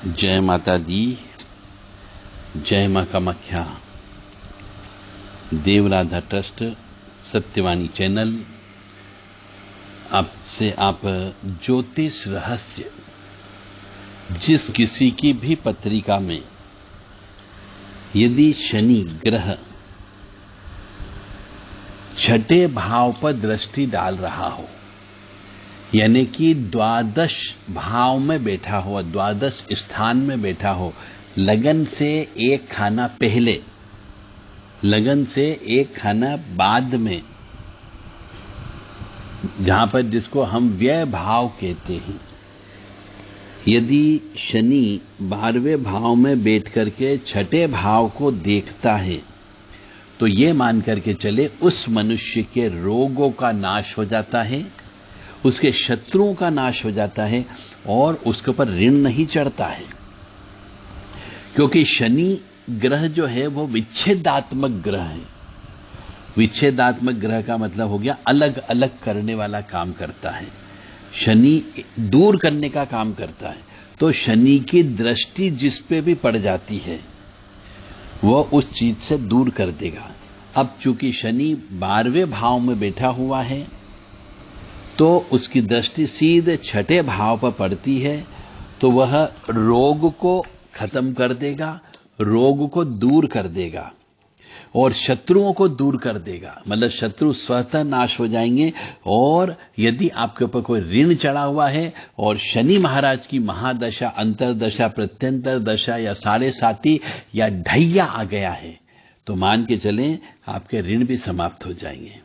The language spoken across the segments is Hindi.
जय माता दी, जय मां कामाख्या। देवराधा ट्रस्ट सत्यवाणी चैनल आपसे आप ज्योतिष रहस्य जिस किसी की भी पत्रिका में यदि शनि ग्रह छठे भाव पर दृष्टि डाल रहा हो, यानी कि द्वादश भाव में बैठा हो, द्वादश स्थान में बैठा हो, लगन से एक खाना पहले, लगन से एक खाना बाद में, जहां पर जिसको हम व्यय भाव कहते हैं, यदि शनि 12वें भाव में बैठ करके छठे भाव को देखता है तो ये मान करके चले उस मनुष्य के रोगों का नाश हो जाता है, उसके शत्रुओं का नाश हो जाता है और उसके ऊपर ऋण नहीं चढ़ता है। क्योंकि शनि ग्रह जो है वो विच्छेदात्मक ग्रह है। विच्छेदात्मक ग्रह का मतलब हो गया अलग अलग करने वाला काम करता है। शनि दूर करने का काम करता है। तो शनि की दृष्टि जिस पे भी पड़ जाती है वो उस चीज से दूर कर देगा। अब चूंकि शनि 12वें भाव में बैठा हुआ है तो उसकी दृष्टि सीधे छठे भाव पर पड़ती है, तो वह रोग को खत्म कर देगा, रोग को दूर कर देगा और शत्रुओं को दूर कर देगा। मतलब शत्रु स्वतः नाश हो जाएंगे। और यदि आपके ऊपर कोई ऋण चढ़ा हुआ है और शनि महाराज की महादशा, अंतरदशा, प्रत्यंतर दशा या साढ़े साती या ढैया आ गया है तो मान के चलें आपके ऋण भी समाप्त हो जाएंगे।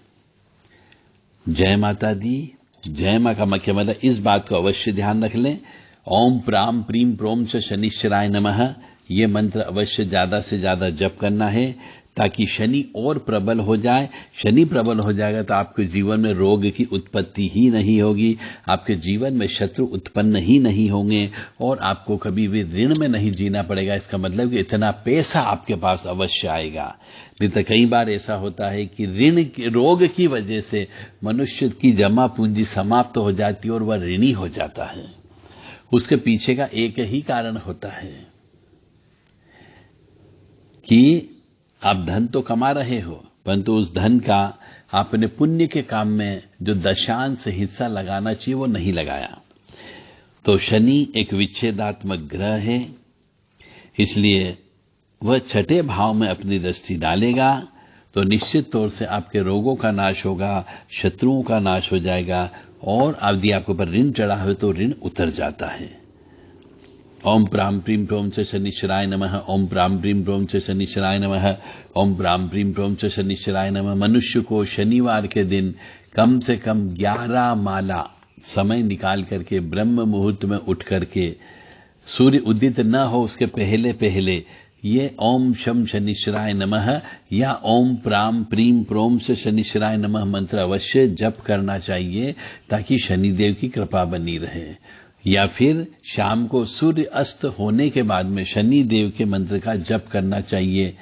जय माता दी, जय मां कामाख्या। मतलब इस बात को अवश्य ध्यान रख लें। ओम प्राम प्रीम प्रोम से शनिश्चराय नमः, ये मंत्र अवश्य ज्यादा से ज्यादा जप करना है ताकि शनि और प्रबल हो जाए। शनि प्रबल हो जाएगा तो आपके जीवन में रोग की उत्पत्ति ही नहीं होगी, आपके जीवन में शत्रु उत्पन्न ही नहीं होंगे और आपको कभी भी ऋण में नहीं जीना पड़ेगा। इसका मतलब कि इतना पैसा आपके पास अवश्य आएगा। नहीं तो कई बार ऐसा होता है कि ऋण रोग की वजह से मनुष्य की जमा पूंजी समाप्त हो जाती है और वह ऋणी हो जाता है। उसके पीछे का एक ही कारण होता है कि आप धन तो कमा रहे हो परंतु उस धन का आपने पुण्य के काम में जो दशांश हिस्सा लगाना चाहिए वो नहीं लगाया। तो शनि एक विच्छेदात्मक ग्रह है, इसलिए वह छठे भाव में अपनी दृष्टि डालेगा तो निश्चित तौर से आपके रोगों का नाश होगा, शत्रुओं का नाश हो जाएगा और यदि आपके ऊपर ऋण चढ़ा हो तो ऋण उतर जाता है। ओम प्राम प्रीम प्रोम से शनिश्चराय नमः, ओम प्राम प्रीम प्रोम से शनिश्चराय नमः, ओम प्राम प्रीम प्रोम से शनिश्चराय नमः। मनुष्य को शनिवार के दिन कम से कम 11 माला समय निकाल करके ब्रह्म मुहूर्त में उठ करके सूर्य उदित न हो उसके पहले पहले ये ओम शम शनिश्चराय नमः या ओम प्राम प्रीम प्रोम से शनिश्चराय नमः मंत्र अवश्य जप करना चाहिए ताकि शनिदेव की कृपा बनी रहे। या फिर शाम को सूर्य अस्त होने के बाद में शनि देव के मंत्र का जप करना चाहिए,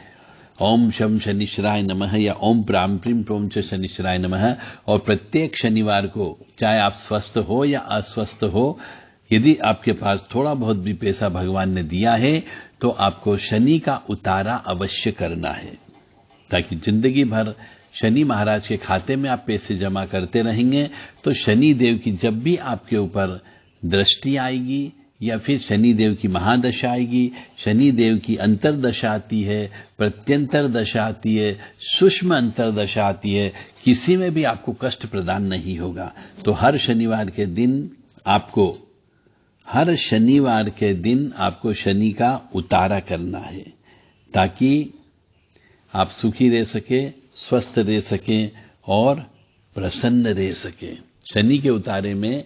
ओम शम शनिश्चराय नमः या ओम प्राम प्रीम प्रोम से शनिश्चराय नमः। और प्रत्येक शनिवार को चाहे आप स्वस्थ हो या अस्वस्थ हो, यदि आपके पास थोड़ा बहुत भी पैसा भगवान ने दिया है तो आपको शनि का उतारा अवश्य करना है ताकि जिंदगी भर शनि महाराज के खाते में आप पैसे जमा करते रहेंगे। तो शनि देव की जब भी आपके ऊपर दृष्टि आएगी या फिर शनि देव की महादशा आएगी, शनि देव की अंतरदशा आती है, प्रत्यंतर दशा आती है, सूक्ष्म अंतरदशा आती है, किसी में भी आपको कष्ट प्रदान नहीं होगा। तो हर शनिवार के दिन आपको शनि का उतारा करना है ताकि आप सुखी रह सके, स्वस्थ रह सके और प्रसन्न रह सके। शनि के उतारे में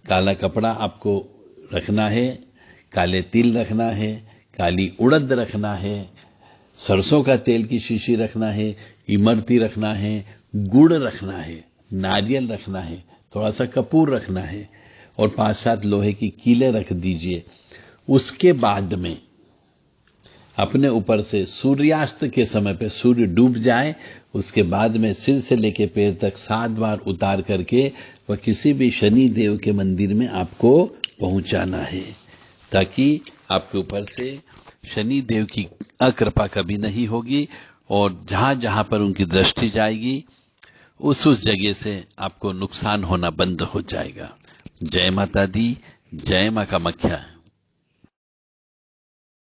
काला कपड़ा आपको रखना है, काले तिल रखना है, काली उड़द रखना है, सरसों का तेल की शीशी रखना है, इमरती रखना है, गुड़ रखना है, नारियल रखना है, थोड़ा सा कपूर रखना है और 5-7 लोहे की कीलें रख दीजिए। उसके बाद में अपने ऊपर से सूर्यास्त के समय पे सूर्य डूब जाए, उसके बाद में सिर से लेके पैर तक 7 बार उतार करके वह किसी भी शनि देव के मंदिर में आपको पहुंचाना है। ताकि आपके ऊपर से शनि देव की अकृपा कभी नहीं होगी और जहां जहां पर उनकी दृष्टि जाएगी उस जगह से आपको नुकसान होना बंद हो जाएगा। जय माता दी, जय मां कामाख्या।